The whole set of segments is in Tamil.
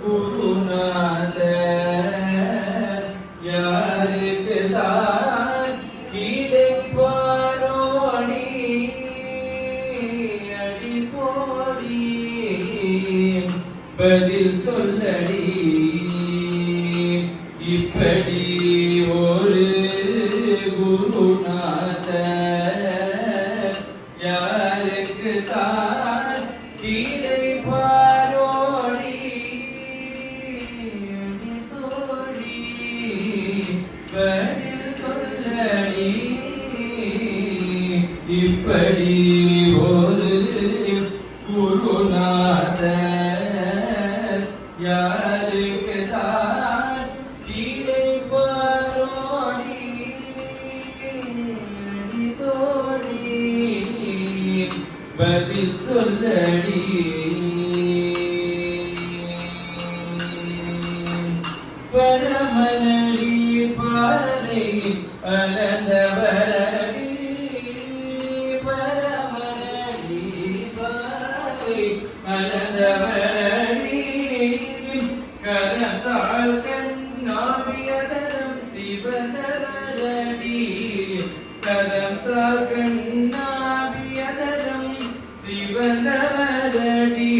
குருநாத யாருக்கு தான் கிடைப்பாரோடி அடிப்போடி பதில் சொல்லடி இப்படி ஒரு குருநாத யாருக்கு தான் கிடைப்பாரோடி தோடி பதில் சொல்லடி இப்படி ஒரு குருநாத யாருக்கு தான் கிடைப்பாரோடி தோடி பதில் சொல்லடி பரமனடி பாதை அலந்தவரடி பரமனடி பாதை அலந்தவரடி கரத்தால் கண்ணாவியதரம் சிவதரடி கரத்தால் கண்ணாவியதரம் சிவதரடி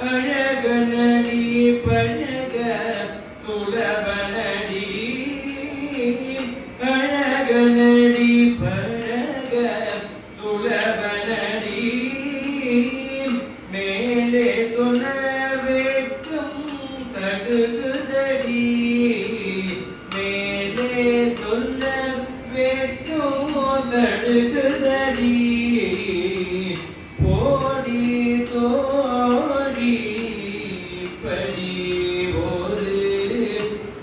அழகனடி பழக சுலபனடி அழகனடி பழக சுலபனடி மேலே சொன்ன வேட்கும் தடுகுதடி மேலே சொல்ல வேட்கும் தடுகுதடி போடி தோடி படி ஒரு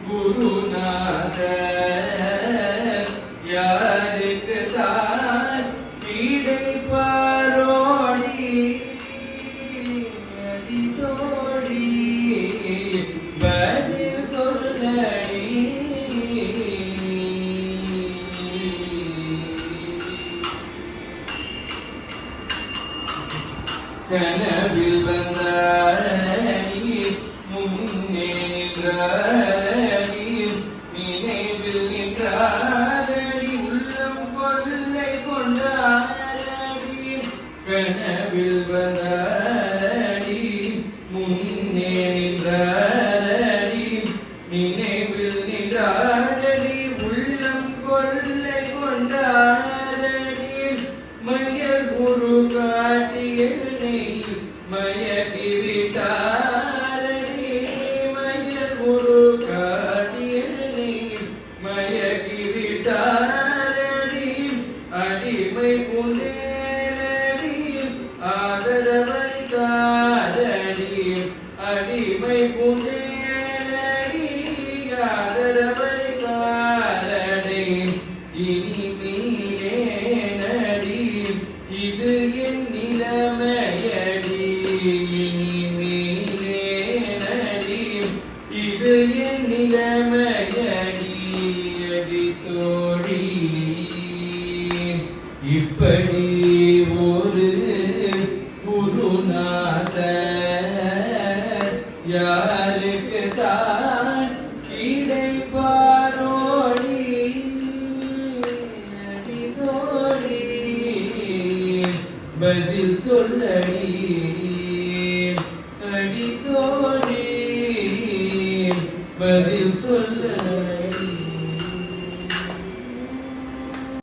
குருநாத யாருக்கு தான் கிடைப்பாரோடி அடி தோடி பதில் சொல்லடி கனவில் வந்தாரடி முன்னே நின்றாரடி நினைவில் நின்றாரடி உள்ளம் கொள்ளை கொண்டாரடி கனவில் வந்தாரடி முன்னே நின்றாரடி நினைவில் நின்றாரடி உள்ளம் கொள்ளை கொண்டாரடி மயல் குரு காட்டியனை மயக்கி விட்டாரடி மயல் குரு காட்டியனை மயக்கி விட்டாரடி அடிமை புனேனடி ஆதரவளித்தாரடி அடிமை புனேனடி ஆதரவளித்தாரடி இனிமேலே நடி இது என் நிலைமையடி இனிமேலே நடி இது என் நிலைமையடி அடி தோடி இப்படி ஒரு குருநாத யாருக்கு தான் கிடைப்பாரோடி அடி தோடி பதில் சொல்லடி அடி தோடி பதில் சொல்லடி